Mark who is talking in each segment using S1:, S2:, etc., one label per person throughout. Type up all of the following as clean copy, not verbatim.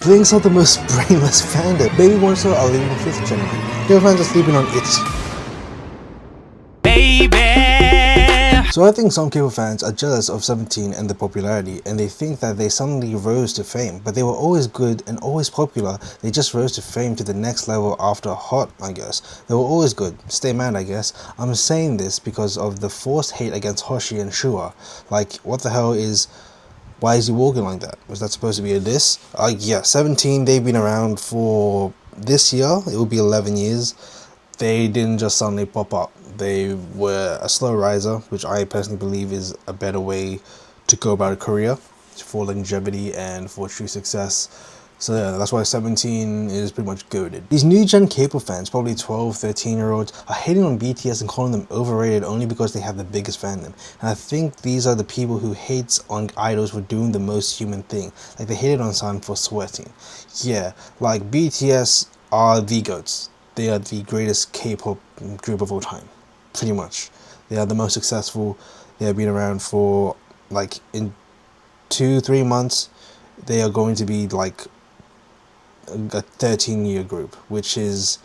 S1: Blinks are the most brainless fandom. Baby Monster are leaving 5th generation. K-pop fans are sleeping on Itzy. So I think some K-pop fans are jealous of 17 and the popularity, and they think that they suddenly rose to fame, but they were always good and always popular. They just rose to fame to the next level after Hot, I guess. They were always good. Stay mad, I guess. I'm saying this because of the forced hate against Hoshi and Shua. Like, what the hell is... Why is he walking like that? Was that supposed to be a diss? Yeah, 17, they've been around for this year. It will be 11 years. They didn't just suddenly pop up. They were a slow riser, which I personally believe is a better way to go about a career for longevity and for true success. So yeah, that's why 17 is pretty much goated. These new gen K-pop fans, probably 12, 13-year-olds, are hating on BTS and calling them overrated only because they have the biggest fandom. And I think these are the people who hates on idols for doing the most human thing. Like they hated on Sun for sweating. Yeah, like BTS are the GOATs. They are the greatest K-pop group of all time. Pretty much. They are the most successful. They have been around for like in 2-3 months. They are going to be like a 13-year group, which is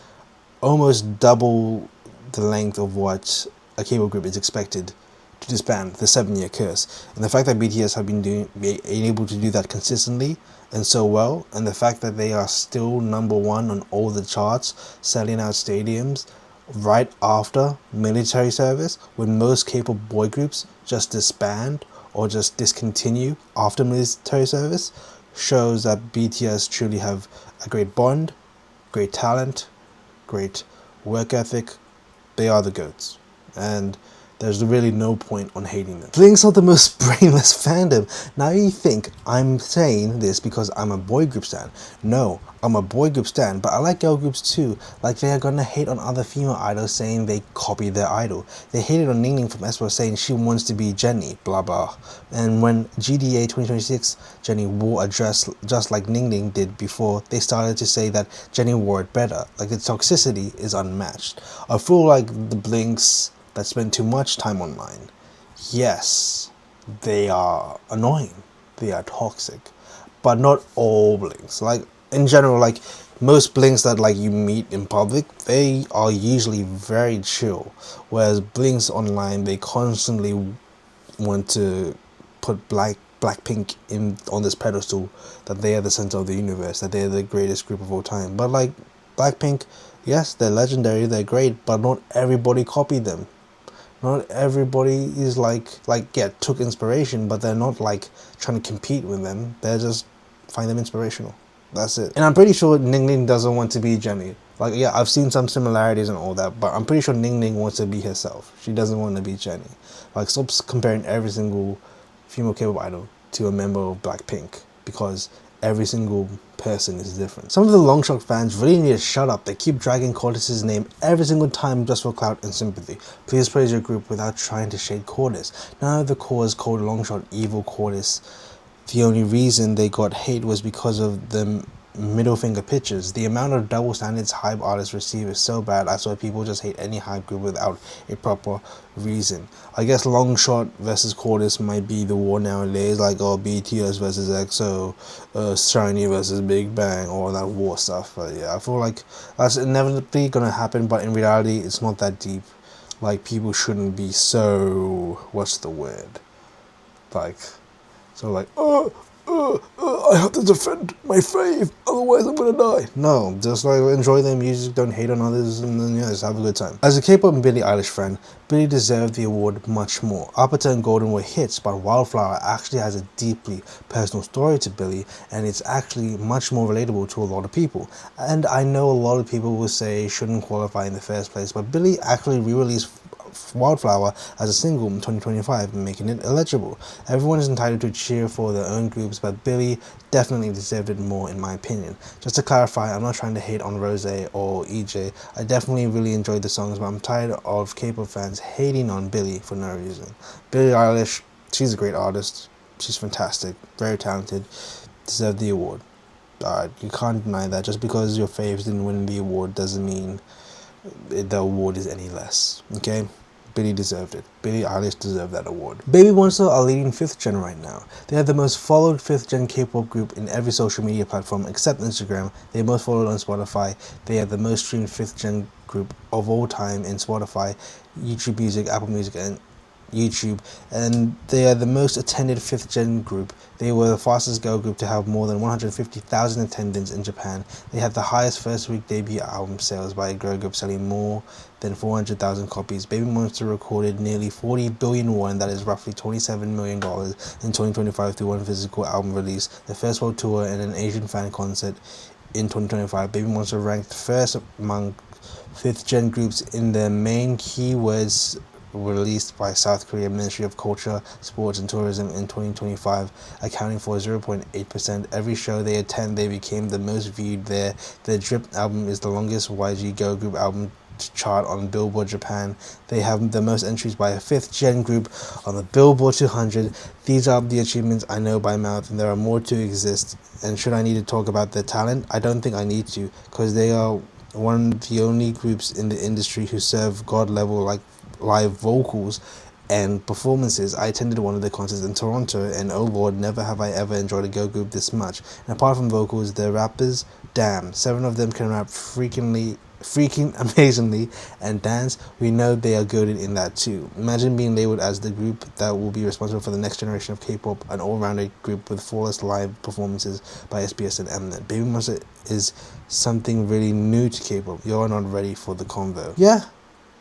S1: almost double the length of what a K-pop group is expected to disband, the 7-year curse. And the fact that BTS have been able to do that consistently and so well, and the fact that they are still #1 on all the charts, selling out stadiums right after military service, when most K-pop boy groups just disband or just discontinue after military service, shows that BTS truly have a great bond, great talent, great work ethic. They are the GOATs. And there's really no point on hating them. Blinks are the most brainless fandom. Now you think I'm saying this because I'm a boy group stan. No, I'm a boy group stan, but I like girl groups too. Like they are gonna hate on other female idols saying they copied their idol. They hated on Ningning from Espo saying she wants to be Jennie, blah blah. And when GDA 2026 Jennie wore a dress just like Ningning did before, they started to say that Jennie wore it better. Like the toxicity is unmatched. I feel like the Blinks that spend too much time online, yes, they are annoying, they are toxic, but not all Blinks. Like in general, like most Blinks that like you meet in public, they are usually very chill, whereas Blinks online, they constantly want to put Blackpink in on this pedestal that they are the center of the universe, that they're the greatest group of all time. But like Blackpink, yes, they're legendary, they're great, but not everybody copied them. Not everybody is like yeah, took inspiration, but they're not like trying to compete with them. They're just find them inspirational. That's it. And I'm pretty sure Ningning doesn't want to be Jennie. Like yeah, I've seen some similarities and all that, but I'm pretty sure Ningning wants to be herself. She doesn't want to be Jennie. Like stop comparing every single female K-pop idol to a member of Blackpink, because every single person is different. Some of the Longshot fans really need to shut up. They keep dragging Cortis's name every single time just for clout and sympathy. Please praise your group without trying to shade Cortis. None of the cores called Longshot evil Cortis. The only reason they got hate was because of the middle finger pictures. The amount of double standards Hybe artists receive is so bad, I swear people just hate any Hybe group without a proper reason. I guess Longshot versus Cortis might be the war nowadays, like BTS versus EXO, Shiny versus Big Bang, all that war stuff. But yeah, I feel like that's inevitably gonna happen, but in reality it's not that deep. Like people shouldn't be so, what's the word, like so like I have to defend my fave, otherwise I'm gonna die. No, just like enjoy their music, don't hate on others, and then yeah, just have a good time. As a K-pop and Billie Eilish fan, Billie deserved the award much more. Aperture and Golden were hits, but Wildflower actually has a deeply personal story to Billie, and it's actually much more relatable to a lot of people. And I know a lot of people will say it shouldn't qualify in the first place, but Billie actually re-released Wildflower as a single in 2025, making it eligible. Everyone is entitled to cheer for their own groups, but Billie definitely deserved it more in my opinion. Just to clarify, I'm not trying to hate on Rose or EJ. I definitely really enjoyed the songs, but I'm tired of K-pop fans hating on Billie for no reason. Billie Eilish, she's a great artist. She's fantastic, very talented, deserved the award. You can't deny that. Just because your faves didn't win the award doesn't mean the award is any less. Okay? Billie deserved it. Billie Eilish deserved that award. Baby Monster are leading 5th gen right now. They are the most followed 5th gen K-pop group in every social media platform except Instagram. They are most followed on Spotify. They are the most streamed 5th gen group of all time in Spotify, YouTube Music, Apple Music, and YouTube, and they are the most attended 5th gen group. They were the fastest girl group to have more than 150,000 attendance in Japan. They had the highest first week debut album sales by a girl group, selling more than 400,000 copies. Baby Monster recorded nearly 40 billion won, that is roughly $27 million in 2025 through one physical album release, the first world tour, and an Asian fan concert in 2025. Baby Monster ranked first among 5th gen groups in the main keywords released by South Korea Ministry of Culture, Sports and Tourism in 2025, accounting for 0.8%. Every show they attend, they became the most viewed there. Their Drip album is the longest YG girl group album to chart on Billboard Japan. They have the most entries by a 5th gen group on the Billboard 200. These are the achievements I know by mouth, and there are more to exist. And should I need to talk about their talent? I don't think I need to, because they are one of the only groups in the industry who serve god level like live vocals and performances. I attended one of their concerts in Toronto, and oh lord, never have I ever enjoyed a girl group this much. And apart from vocals, the rappers, damn, 7 of them can rap freaking amazingly, and dance, we know they are good in that too. Imagine being labeled as the group that will be responsible for the next generation of K-pop, an all-rounded group with flawless live performances by SBS and Mnet. Baby Monster is something really new to K-pop. You're not ready for the convo. Yeah,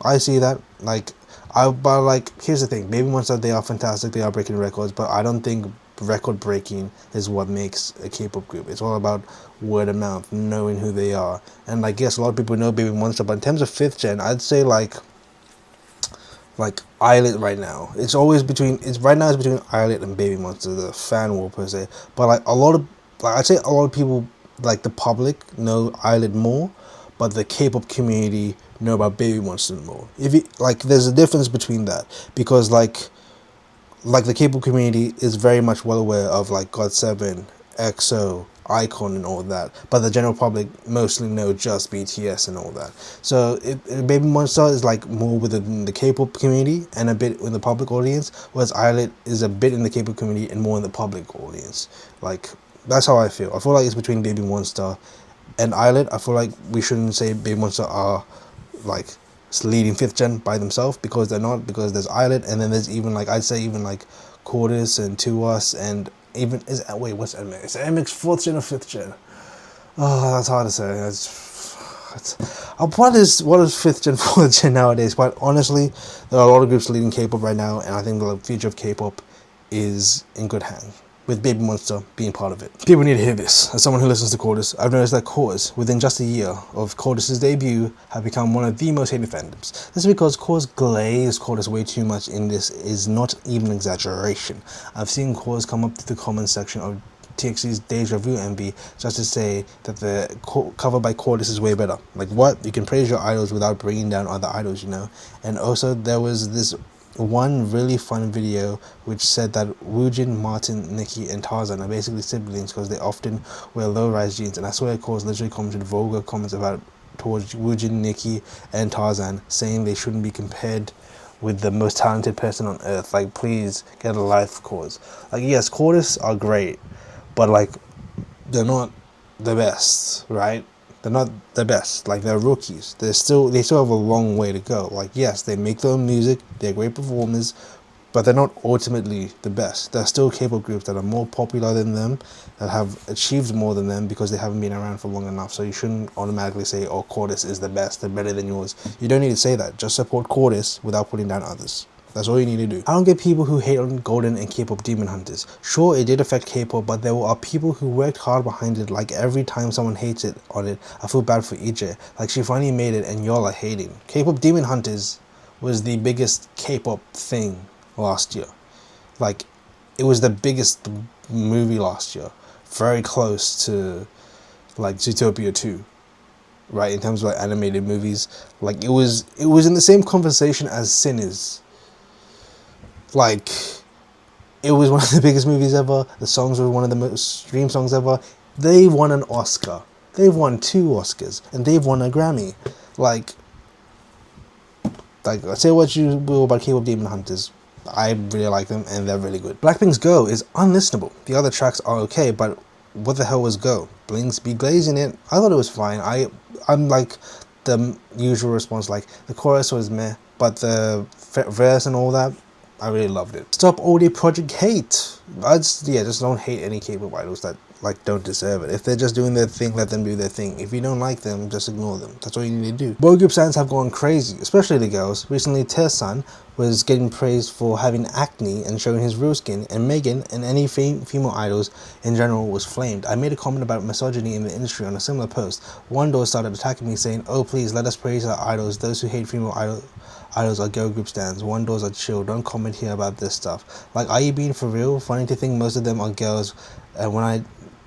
S1: I see that. But here's the thing. Baby Monster, they are fantastic. They are breaking records, but I don't think record breaking is what makes a K-pop group. It's all about word of mouth, knowing who they are. And yes, a lot of people know Baby Monster, but in terms of 5th gen, I'd say like Islet right now. It's between Islet and Baby Monster, the fan war per se. But I'd say a lot of people, like the public, know Islet more, but the K-pop community know about Baby Monster more. There's a difference between that, because the K-pop community is very much well aware of GOT7, EXO, Icon and all that, but the general public mostly know just BTS and all that. So Baby Monster is more within the K-pop community and a bit in the public audience, whereas Islet is a bit in the K-pop community and more in the public audience. That's how I feel. I feel like it's between Baby Monster and Islet. I feel like we shouldn't say Baby Monster are leading 5th gen by themselves, because they're not, because there's Islet, and then there's even I'd say even Cordis and To Us, and even what's MX? Is MX 4th gen or 5th gen? Oh, that's hard to say. What is 5th gen, 4th gen nowadays? But honestly, there are a lot of groups leading K-pop right now, and I think the future of K-pop is in good hands, with Baby Monster being part of it. People need to hear this. As someone who listens to Cordis, I've noticed that Cause, within just a year of Cordis' debut, have become one of the most hated fandoms. This is because Cause glazed Cordis way too much, in this is not even an exaggeration. I've seen Cause come up to the comment section of TXT's Deja Vu MV just to say that the cover by Cordis is way better. What? You can praise your idols without bringing down other idols, you know? And also, there was this one really fun video which said that Woojin, Martin, Nicki, and Tarzan are basically siblings because they often wear low-rise jeans, and I swear Cause literally commented vulgar comments towards Woojin, Nicki, and Tarzan, saying they shouldn't be compared with the most talented person on earth. Please get a life, Cause. Yes, Cordis are great, but they're not the best, right? They're not the best. They're rookies. They still have a long way to go. Yes, they make their own music. They're great performers, but they're not ultimately the best. There are still K-pop groups that are more popular than them, that have achieved more than them, because they haven't been around for long enough. So you shouldn't automatically say, oh, Cordis is the best, they're better than yours. You don't need to say that. Just support Cordis without putting down others. That's all you need to do. I don't get people who hate on Golden and K-pop Demon Hunters. Sure, it did affect K-pop, but there are people who worked hard behind it. Every time someone hates it on it, I feel bad for Itzy. She finally made it and y'all are hating. K-pop Demon Hunters was the biggest K-pop thing last year. It was the biggest movie last year. Very close to Zootopia 2. Right, in terms of animated movies. It was in the same conversation as Sin is. It was one of the biggest movies ever. The songs were one of the most streamed songs ever. They won an Oscar. They've won 2 Oscars. And they've won a Grammy. Like, say what you will about K-pop Demon Hunters, I really like them and they're really good. Blackpink's Go is unlistenable. The other tracks are okay, but what the hell was Go? Blinks be glazing it. I thought it was fine. I'm like the usual response, like the chorus was meh, but the verse and all that, I really loved it. Stop all the project hate. Just don't hate any K-pop idols that like don't deserve it. If they're just doing their thing, let them do their thing. If you don't like them, just ignore them. That's all you need to do. Boy group fans have gone crazy, especially the girls. Recently, Taesan was getting praised for having acne and showing his real skin, and Megan and any female idols in general was flamed. I made a comment about misogyny in the industry on a similar post. One door started attacking me saying, "Oh please, let us praise our idols. Those who hate female idols are girl group stands. One doors are chill. Don't comment here about this stuff." Like, are you being for real? Funny to think most of them are girls, and when I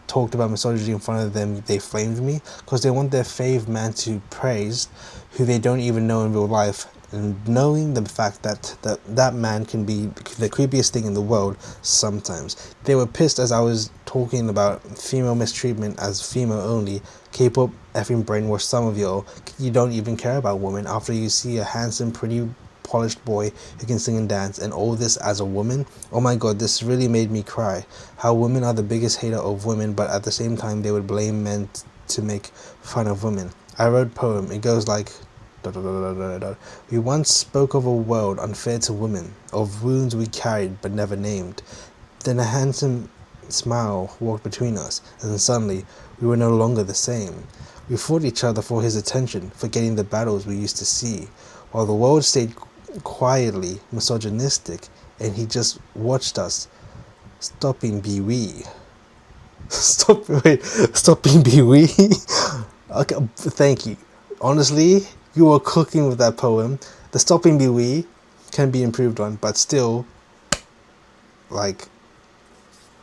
S1: talked about misogyny in front of them, they flamed me because they want their fave man to praise who they don't even know in real life, and knowing the fact that that man can be the creepiest thing in the world sometimes. They were pissed as I was talking about female mistreatment as female only. K-pop effing brainwash some of y'all. You don't even care about women after you see a handsome, pretty, polished boy who can sing and dance, and all this as a woman. Oh my god, this really made me cry. How women are the biggest hater of women, but at the same time they would blame men to make fun of women. I wrote a poem. It goes like, we once spoke of a world unfair to women, of wounds we carried but never named. Then a handsome smile walked between us, and suddenly we were no longer the same. We fought each other for his attention, forgetting the battles we used to see, while the world stayed quietly misogynistic, and he just watched us. Stopping be we. Stopping be we. Okay, thank you. Honestly, you were cooking with that poem. The stopping be we can be improved on, but still, like,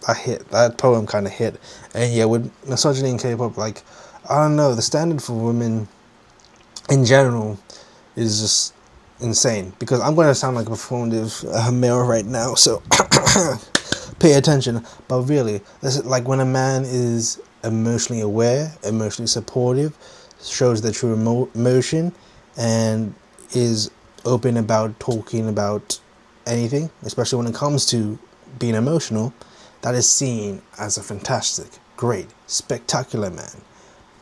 S1: that poem kind of hit. And yeah, with misogyny in K-pop, like, I don't know, the standard for women in general is just insane, because I'm going to sound like a performative male right now, so pay attention. But really, this is like when a man is emotionally aware, emotionally supportive, shows the true emotion, and is open about talking about anything, especially when it comes to being emotional, that is seen as a fantastic, great, spectacular man.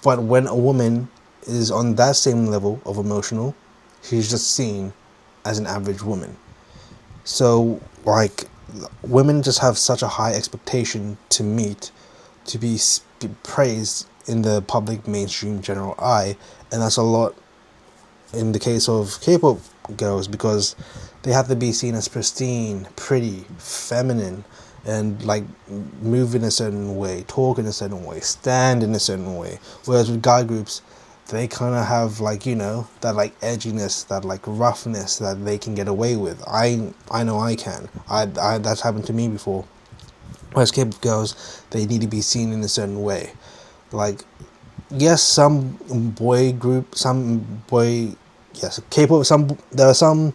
S1: But when a woman is on that same level of emotional, she's just seen as an average woman. So, like, women just have such a high expectation to meet, to be praised in the public mainstream general eye, and that's a lot in the case of K-pop girls, because they have to be seen as pristine, pretty, feminine, and like move in a certain way, talk in a certain way, stand in a certain way. Whereas with guy groups, they kind of have, like, you know, that like edginess, that like roughness that they can get away with. I know I can. I that's happened to me before. Whereas K-pop girls, they need to be seen in a certain way. Like, yes, K-pop. There are some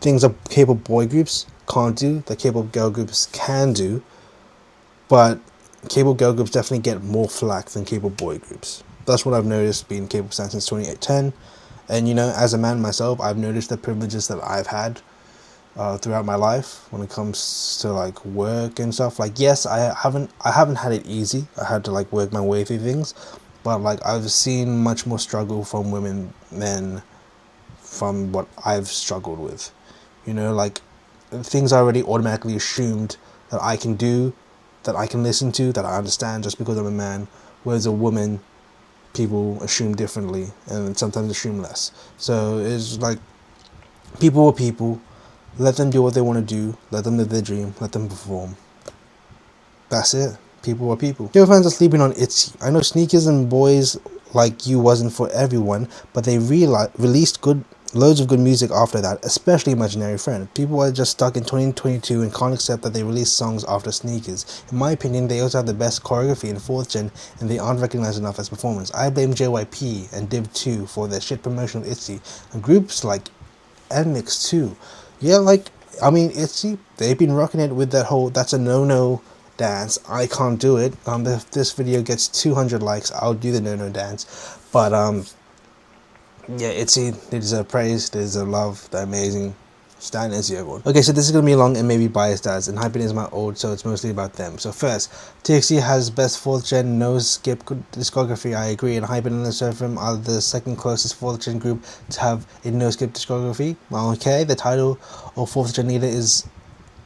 S1: things that K-pop boy groups can't do that K-pop girl groups can do, but K-pop girl groups definitely get more flack than K-pop boy groups. That's what I've noticed being K-pop stan since 2010, and you know, as a man myself, I've noticed the privileges that I've had throughout my life when it comes to like work and stuff. Like, yes, I haven't had it easy. I had to like work my way through things, but like I've seen much more struggle from women than from what I've struggled with. You know, like, things are already automatically assumed that I can do, that I can listen to, that I understand just because I'm a man. Whereas a woman, people assume differently and sometimes assume less. So it's like, people are people. Let them do what they want to do. Let them live their dream. Let them perform. That's it. People are people. Your fans are sleeping on Itzy. I know Sneakers and Boys Like You wasn't for everyone, but they released loads of good music after that, especially Imaginary Friend. People are just stuck in 2022 and can't accept that they released songs after Sneakers. In my opinion, they also have the best choreography in 4th gen, and they aren't recognized enough as performers. I blame JYP and Div2 for their shit promotion of Itzy, and groups like Enmix too. Yeah, like, I mean, Itzy, they've been rocking it with that whole "that's a no-no" dance. I can't do it. If this video gets 200 likes, I'll do the no-no dance. But Yeah, Itzy, they deserve praise, they deserve love, they're amazing. Stan is you, everyone. Okay, so this is gonna be long and maybe biased as, and Hype is my old, so it's mostly about them. So first, TXT has best 4th gen no skip discography. I agree, and Hype and Seraphim are the second closest 4th gen group to have a no skip discography. Well, okay, the title of 4th gen leader is,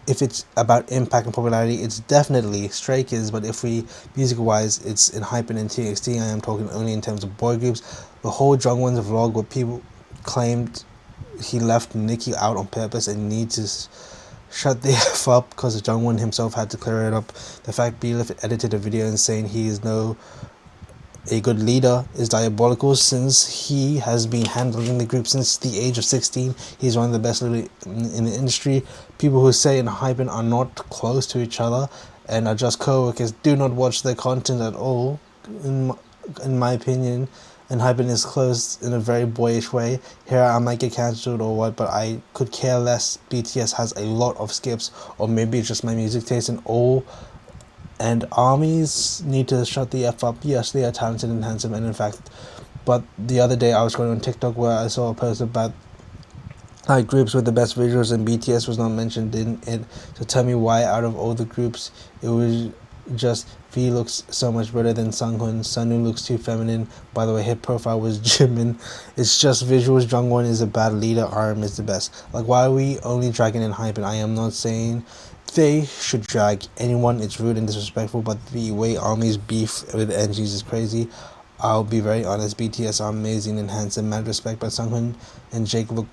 S1: if it's about impact and popularity, it's definitely Stray Kids, but if we music-wise, it's Enhypen and TXT. I am talking only in terms of boy groups. The whole Jungwon's vlog where people claimed he left Nicki out on purpose and need to shut the F up because Jungwon himself had to clear it up. The fact Belief edited a video and saying he is no a good leader is diabolical, since he has been handling the group since the age of 16. He's one of the best leaders in the industry. People who say Enhypen are not close to each other and are just co-workers do not watch their content at all. In my opinion, Enhypen is close in a very boyish way. Here I might get cancelled or what, but I could care less. BTS has a lot of skips, or maybe it's just my music taste, and all and armies need to shut the F up. Yes, they are talented and handsome, and in fact, but the other day I was going on TikTok where I saw a post about like groups with the best visuals, and BTS was not mentioned in it. So tell me why out of all the groups it was just V looks so much better than Sunghoon. Sunwoo looks too feminine. By the way, his profile was Jimin. It's just visuals. Jungwon is a bad leader. RM is the best. Like, why are we only dragging in Hype? And I am not saying they should drag anyone. It's rude and disrespectful, but the way Army's beef with NGs is crazy. I'll be very honest, BTS are amazing and handsome, mad respect, but Sunghoon and Jake look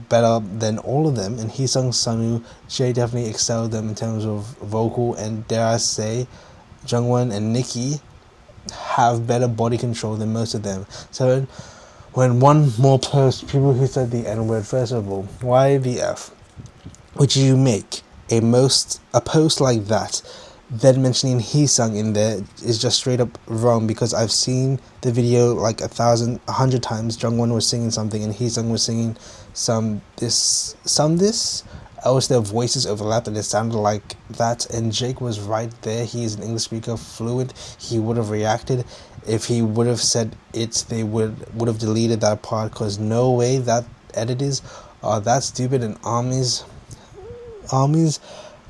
S1: better than all of them, and Heesung, Sunwoo, Jay definitely excelled them in terms of vocal, and dare I say, Jungwon and Nicki have better body control than most of them. So when one more post, people who said the N-word, first of all, why the F? Would you make a post like that, then mentioning Heesung in there is just straight up wrong, because I've seen the video like 100 times. Jungwon was singing something and Heesung was singing some this, else their voices overlapped and it sounded like that, and Jake was right there. He is an English speaker, fluent. He would have reacted. If he would have said it, they would have deleted that part, because no way that editors are that stupid, and armies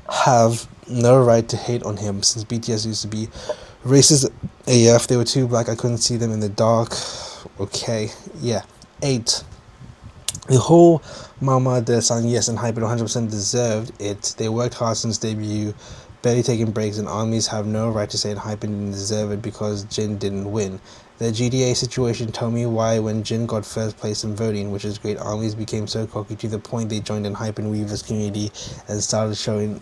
S1: have no right to hate on him, since BTS used to be racist AF. They were too black, I couldn't see them in the dark. Okay, yeah. 8. The whole Mama de Sang, yes, and Hype 100% deserved it. They worked hard since debut, barely taking breaks, and armies have no right to say Hype didn't deserve it because Jin didn't win. The GDA situation, tell me why when Jin got first place in voting, which is great, armies became so cocky to the point they joined in Hype and Weaver's community and started showing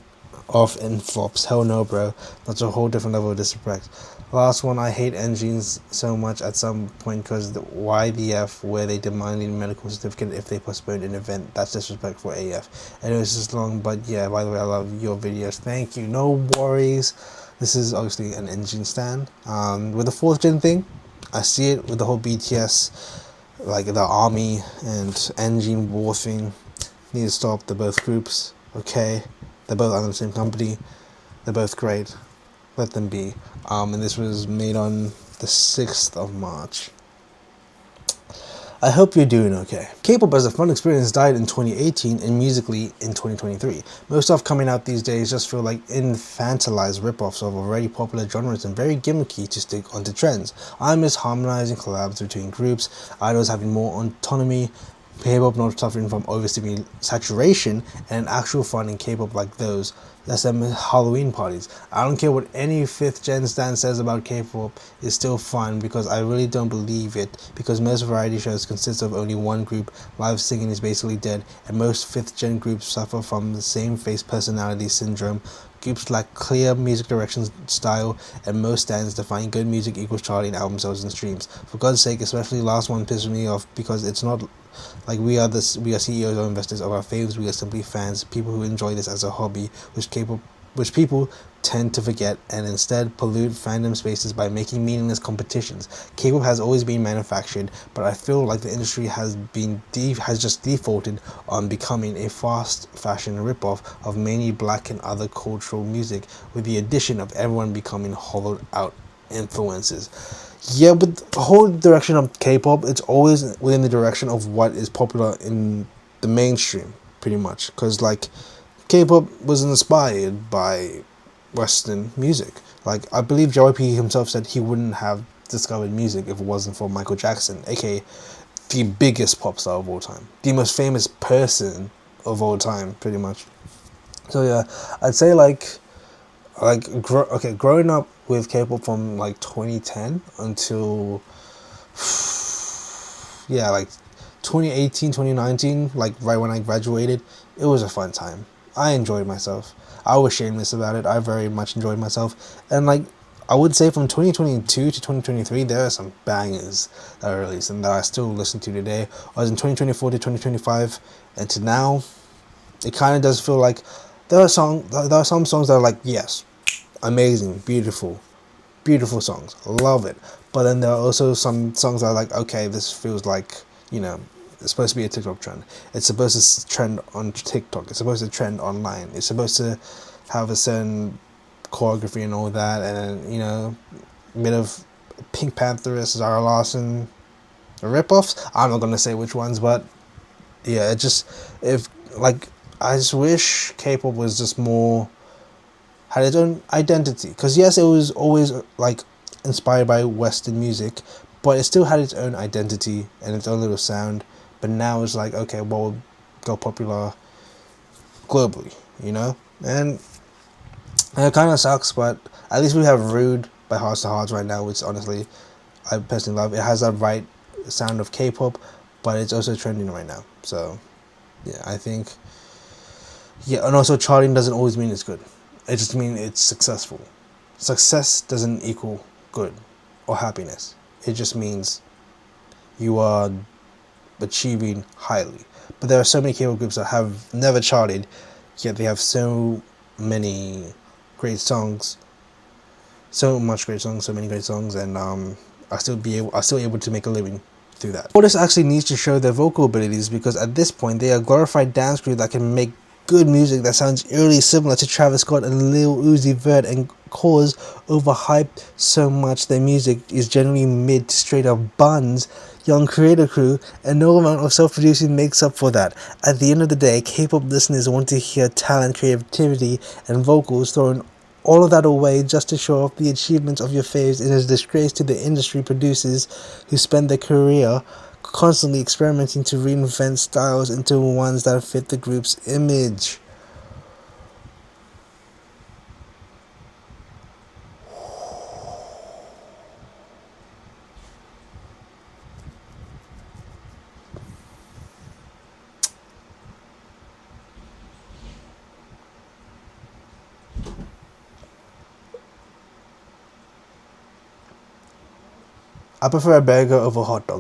S1: off in flops. Hell no, bro. That's a whole different level of disrespect. Last one, I hate engines so much at some point, because why the F where they demanding medical certificate if they postponed an event? That's disrespectful AF. And it was just long, but yeah, by the way, I love your videos. Thank you. No worries. This is obviously an engine stand. With the 4th gen thing, I see it with the whole BTS, like the army and engine war thing. Need to stop. They're both groups. Okay. They're both under the same company. They're both great. Let them be. And this was made on the 6th of March. I hope you're doing okay. K-pop as a fun experience died in 2018 and musically in 2023. Most stuff coming out these days just feel like infantilized ripoffs of already popular genres and very gimmicky to stick onto trends. I miss harmonizing collabs between groups, idols having more autonomy, K-pop not suffering from oversaturation, and actual fun in K-pop like those SM Halloween parties. I don't care what any 5th gen stan says about K-pop, it's still fun, because I really don't believe it, because most variety shows consist of only one group, live singing is basically dead, and most 5th gen groups suffer from the same face personality syndrome. Groups lack clear music direction style, and most stands define good music equals charting album sales and streams. For God's sake, especially last one pisses me off, because it's not like we are CEOs or investors of our faves. We are simply fans, people who enjoy this as a hobby, which people tend to forget and instead pollute fandom spaces by making meaningless competitions. K-pop has always been manufactured, but I feel like the industry has just defaulted on becoming a fast fashion ripoff of mainly black and other cultural music, with the addition of everyone becoming hollowed out influences. Yeah, but the whole direction of K-pop, it's always within the direction of what is popular in the mainstream, pretty much. Because, like, K-pop was inspired by Western music. Like, I believe JYP himself said he wouldn't have discovered music if it wasn't for Michael Jackson, aka the biggest pop star of all time, the most famous person of all time, pretty much. So yeah, I'd say growing up with K-pop from like 2010 until yeah, like 2018, 2019, like right when I graduated, it was a fun time. I enjoyed myself. I was shameless about it. I very much enjoyed myself. And like, I would say from 2022 to 2023, there are some bangers that are released and that I still listen to today. I was in 2024 to 2025, and to now, it kind of does feel like there are some songs that are like, yes, amazing, beautiful songs, love it. But then there are also some songs that are like, okay, this feels like, you know, it's supposed to be a TikTok trend. It's supposed to trend on TikTok. It's supposed to trend online. It's supposed to have a certain choreography and all that. And, you know, a bit of Pink Panther, Zara Larson ripoffs. I'm not gonna say which ones, but yeah, it just, if like, I just wish K-pop was just more, had its own identity. Because yes, it was always like inspired by Western music, but it still had its own identity and its own little sound. But now it's like, okay, well, we'll go popular globally, you know? And it kind of sucks, but at least we have Rude by Hearts to Hearts right now, which honestly I personally love. It has that right sound of K-pop, but it's also trending right now. So yeah, I think, yeah, and also charting doesn't always mean it's good. It just means it's successful. Success doesn't equal good or happiness. It just means you are achieving highly. But there are so many K-pop groups that have never charted, yet they have so many great songs, so much great songs, so many great songs, and are still able to make a living through that. Artists actually needs to show their vocal abilities, because at this point they are a glorified dance crew that can make good music that sounds eerily similar to Travis Scott and Lil Uzi Vert, and cause overhype so much their music is generally mid to straight up buns. Young creator crew, and no amount of self-producing makes up for that. At the end of the day, K-pop listeners want to hear talent, creativity, and vocals thrown all of that away just to show off the achievements of your faves. It is a disgrace to the industry producers who spend their career constantly experimenting to reinvent styles into ones that fit the group's image. I prefer a burger over a hot dog.